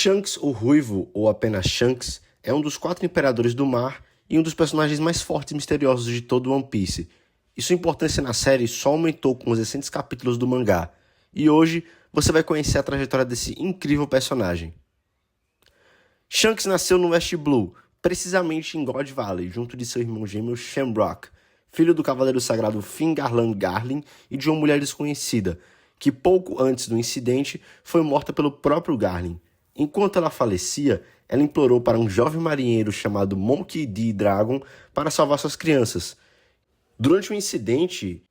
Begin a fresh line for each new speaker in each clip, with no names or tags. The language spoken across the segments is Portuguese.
Shanks, o Ruivo, ou apenas Shanks, é um dos 4 imperadores do mar e um dos personagens mais fortes e misteriosos de todo One Piece. E sua importância na série só aumentou com os recentes capítulos do mangá. E hoje você vai conhecer a trajetória desse incrível personagem. Shanks nasceu no West Blue, precisamente em God Valley, junto de seu irmão gêmeo Shamrock, filho do cavaleiro sagrado Finn Garland Garlin e de uma mulher desconhecida, que pouco antes do incidente foi morta pelo próprio Garlin. Enquanto ela falecia, ela implorou para um jovem marinheiro chamado Monkey D. Dragon para salvar suas crianças. Durante o incidente,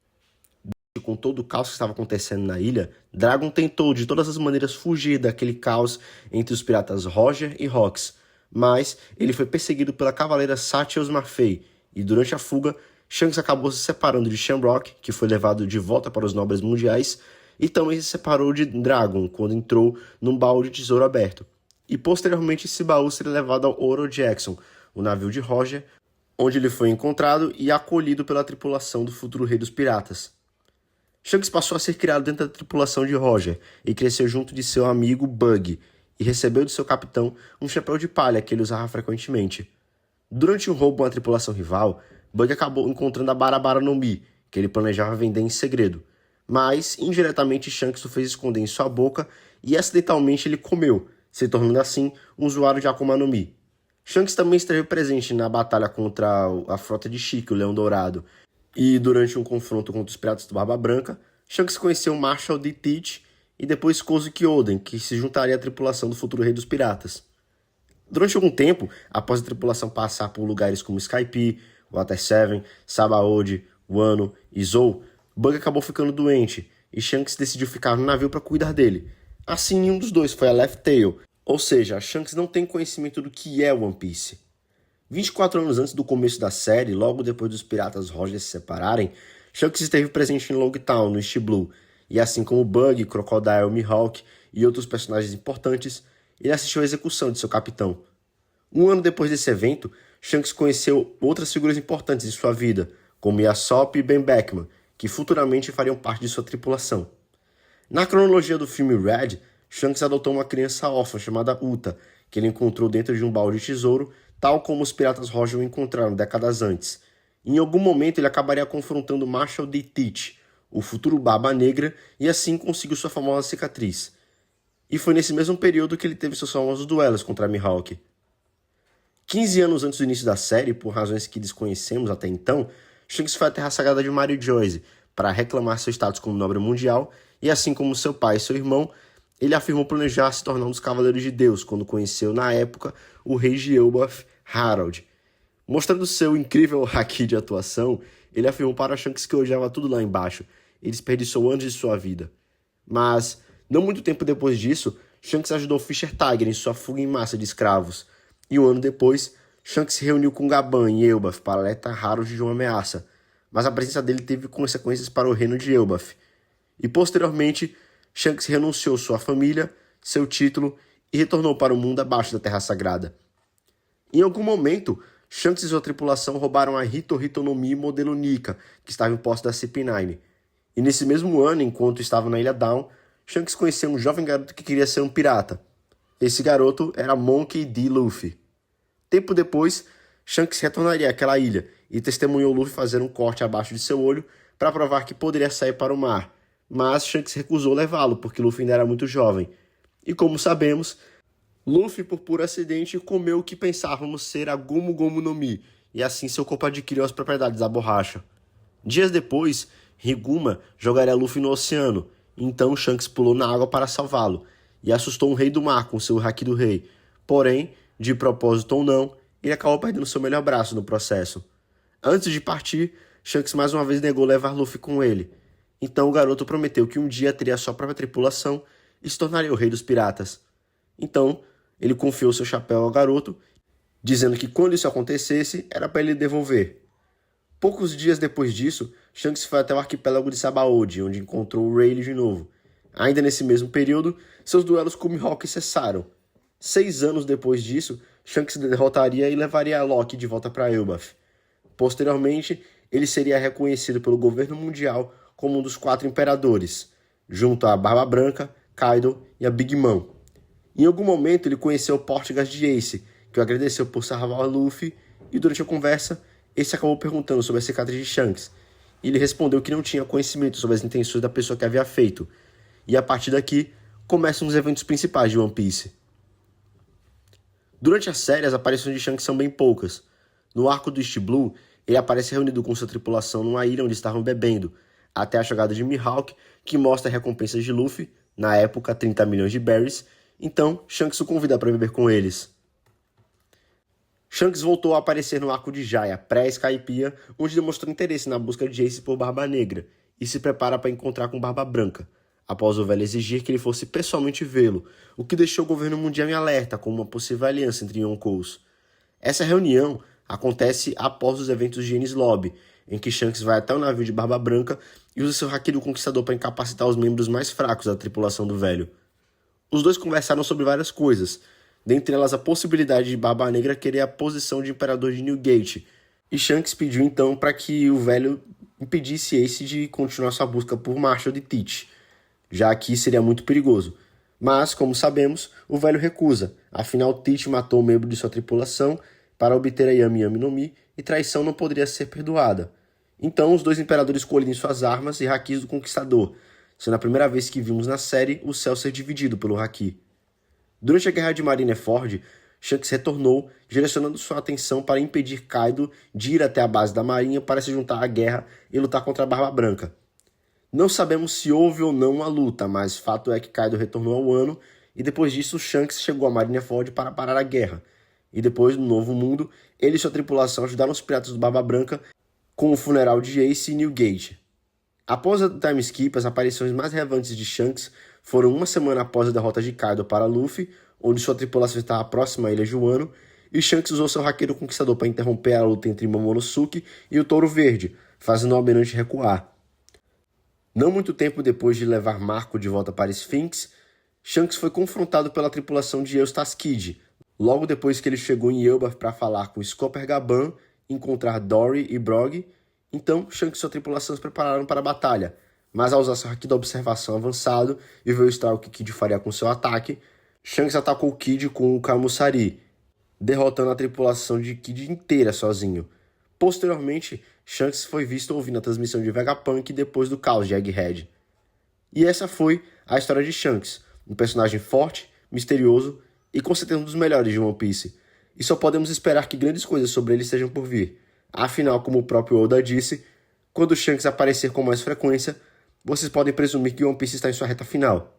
com todo o caos que estava acontecendo na ilha, Dragon tentou de todas as maneiras fugir daquele caos entre os piratas Roger e Rox, mas ele foi perseguido pela cavaleira Satyos Marfei, e durante a fuga, Shanks acabou se separando de Shamrock, que foi levado de volta para os nobres mundiais, e também se separou de Dragon quando entrou num baú de tesouro aberto. E posteriormente esse baú seria levado ao Oro Jackson, o navio de Roger, onde ele foi encontrado e acolhido pela tripulação do futuro rei dos piratas. Shanks passou a ser criado dentro da tripulação de Roger e cresceu junto de seu amigo Bug, e recebeu de seu capitão um chapéu de palha que ele usava frequentemente. Durante um roubo a uma tripulação rival, Bug acabou encontrando a Barabara no Mi, que ele planejava vender em segredo. Mas, indiretamente, Shanks o fez esconder em sua boca e acidentalmente ele comeu, se tornando assim um usuário de Akuma no Mi. Shanks também esteve presente na batalha contra a frota de Shiki, o Leão Dourado, e durante um confronto contra os piratas do Barba Branca, Shanks conheceu Marshall D. Teach e depois Kozuki Oden, que se juntaria à tripulação do futuro rei dos piratas. Durante algum tempo, após a tripulação passar por lugares como Skype, Water 7, Sabaody, Wano e Zou, Bug acabou ficando doente, e Shanks decidiu ficar no navio para cuidar dele. Assim, um dos dois foi a Left Tail, ou seja, Shanks não tem conhecimento do que é One Piece. 24 anos antes do começo da série, logo depois dos piratas Roger se separarem, Shanks esteve presente em Longtown, no East Blue, e assim como Bug, Crocodile, Mihawk e outros personagens importantes, ele assistiu à execução de seu capitão. Um ano depois desse evento, Shanks conheceu outras figuras importantes em sua vida, como Yasop e Ben Beckman, que futuramente fariam parte de sua tripulação. Na cronologia do filme Red, Shanks adotou uma criança órfã chamada Uta, que ele encontrou dentro de um baú de tesouro, tal como os piratas Roger o encontraram décadas antes. Em algum momento ele acabaria confrontando Marshall D. Teach, o futuro Barba Negra, e assim conseguiu sua famosa cicatriz. E foi nesse mesmo período que ele teve seus famosos duelos contra Mihawk. 15 anos antes do início da série, por razões que desconhecemos até então, Shanks foi à Terra Sagrada de Mario Joyce para reclamar seu status como nobre mundial, e assim como seu pai e seu irmão, ele afirmou planejar se tornar um dos Cavaleiros de Deus quando conheceu, na época, o rei de Elbaf, Harold. Mostrando seu incrível haki de atuação, ele afirmou para Shanks que odiava tudo lá embaixo e desperdiçou anos de sua vida. Mas, não muito tempo depois disso, Shanks ajudou Fisher Tiger em sua fuga em massa de escravos, e um ano depois, Shanks se reuniu com Gaban em Elbaf para alertar Harold de uma ameaça, mas a presença dele teve consequências para o reino de Elbaf. E posteriormente, Shanks renunciou sua família, seu título e retornou para o mundo abaixo da Terra Sagrada. Em algum momento, Shanks e sua tripulação roubaram a Hito Hito no Mi modelo Nika, que estava em posse da CP9. E nesse mesmo ano, enquanto estava na Ilha Dawn, Shanks conheceu um jovem garoto que queria ser um pirata. Esse garoto era Monkey D. Luffy. Tempo depois, Shanks retornaria àquela ilha e testemunhou Luffy fazer um corte abaixo de seu olho para provar que poderia sair para o mar, mas Shanks recusou levá-lo porque Luffy ainda era muito jovem. E como sabemos, Luffy, por puro acidente, comeu o que pensávamos ser a Gomu Gomu no Mi, e assim seu corpo adquiriu as propriedades da borracha. Dias depois, Riguma jogaria Luffy no oceano, então Shanks pulou na água para salvá-lo, e assustou um rei do mar com seu haki do rei. Porém, de propósito ou não, ele acabou perdendo seu melhor braço no processo. Antes de partir, Shanks mais uma vez negou levar Luffy com ele. Então o garoto prometeu que um dia teria sua própria tripulação e se tornaria o rei dos piratas. Então, ele confiou seu chapéu ao garoto, dizendo que quando isso acontecesse, era para ele devolver. Poucos dias depois disso, Shanks foi até o arquipélago de Sabaody, onde encontrou o Rayleigh de novo. Ainda nesse mesmo período, seus duelos com Mihawk cessaram. 6 anos depois disso, Shanks derrotaria e levaria Loki de volta para Elbaf. Posteriormente, ele seria reconhecido pelo governo mundial como um dos 4 imperadores, junto a Barba Branca, Kaido e a Big Mom. Em algum momento ele conheceu o Portgas de Ace, que o agradeceu por salvar Luffy, e durante a conversa, Ace acabou perguntando sobre a cicatriz de Shanks, e ele respondeu que não tinha conhecimento sobre as intenções da pessoa que havia feito. E a partir daqui, começam os eventos principais de One Piece. Durante a série, as aparições de Shanks são bem poucas. No arco do East Blue, ele aparece reunido com sua tripulação numa ilha onde estavam bebendo, até a chegada de Mihawk, que mostra a recompensa de Luffy, na época 30 milhões de berries, então Shanks o convida para beber com eles. Shanks voltou a aparecer no arco de Jaya, pré-Skypiea, onde demonstrou interesse na busca de Ace por Barba Negra, e se prepara para encontrar com Barba Branca, após o velho exigir que ele fosse pessoalmente vê-lo, o que deixou o governo mundial em alerta com uma possível aliança entre Yonkous. Essa reunião acontece após os eventos de Enies Lobby, em que Shanks vai até o navio de Barba Branca e usa seu Haki do Conquistador para incapacitar os membros mais fracos da tripulação do velho. Os dois conversaram sobre várias coisas, dentre elas a possibilidade de Barba Negra querer a posição de Imperador de New Gate, e Shanks pediu então para que o velho impedisse Ace de continuar sua busca por Marshall de Teach, já que seria muito perigoso. Mas, como sabemos, o velho recusa, afinal Teach matou um membro de sua tripulação para obter a Yami Yami no Mi, e traição não poderia ser perdoada. Então os dois imperadores colhem suas armas e hakis do Conquistador, sendo a primeira vez que vimos na série o céu ser dividido pelo haki. Durante a Guerra de Marineford, Shanks retornou, direcionando sua atenção para impedir Kaido de ir até a base da marinha para se juntar à guerra e lutar contra a Barba Branca. Não sabemos se houve ou não uma luta, mas fato é que Kaido retornou ao Wano, e depois disso Shanks chegou a Marineford para parar a guerra. E depois, no Novo Mundo, ele e sua tripulação ajudaram os piratas do Barba Branca com o funeral de Ace e New Gate. Após a time skip, as aparições mais relevantes de Shanks foram uma semana após a derrota de Kaido para Luffy, onde sua tripulação estava próxima à ilha de Wano, e Shanks usou seu Haki do Conquistador para interromper a luta entre Momonosuke e o Touro Verde, fazendo o almirante recuar. Não muito tempo depois de levar Marco de volta para Sphinx, Shanks foi confrontado pela tripulação de Eustace Kid, logo depois que ele chegou em Elbaf para falar com Scopper Gaban, encontrar Dory e Brog. Então Shanks e sua tripulação se prepararam para a batalha, mas ao usar seu Haki da observação avançado e ver o estrago que Kid faria com seu ataque, Shanks atacou Kid com o Kamusari, derrotando a tripulação de Kid inteira sozinho. Posteriormente, Shanks foi visto ouvindo a transmissão de Vegapunk depois do caos de Egghead. E essa foi a história de Shanks, um personagem forte, misterioso e com certeza um dos melhores de One Piece. E só podemos esperar que grandes coisas sobre ele estejam por vir. Afinal, como o próprio Oda disse, quando Shanks aparecer com mais frequência, vocês podem presumir que One Piece está em sua reta final.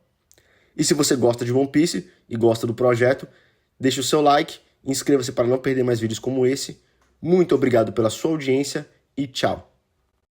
E se você gosta de One Piece e gosta do projeto, deixe o seu like e inscreva-se para não perder mais vídeos como esse. Muito obrigado pela sua audiência e tchau!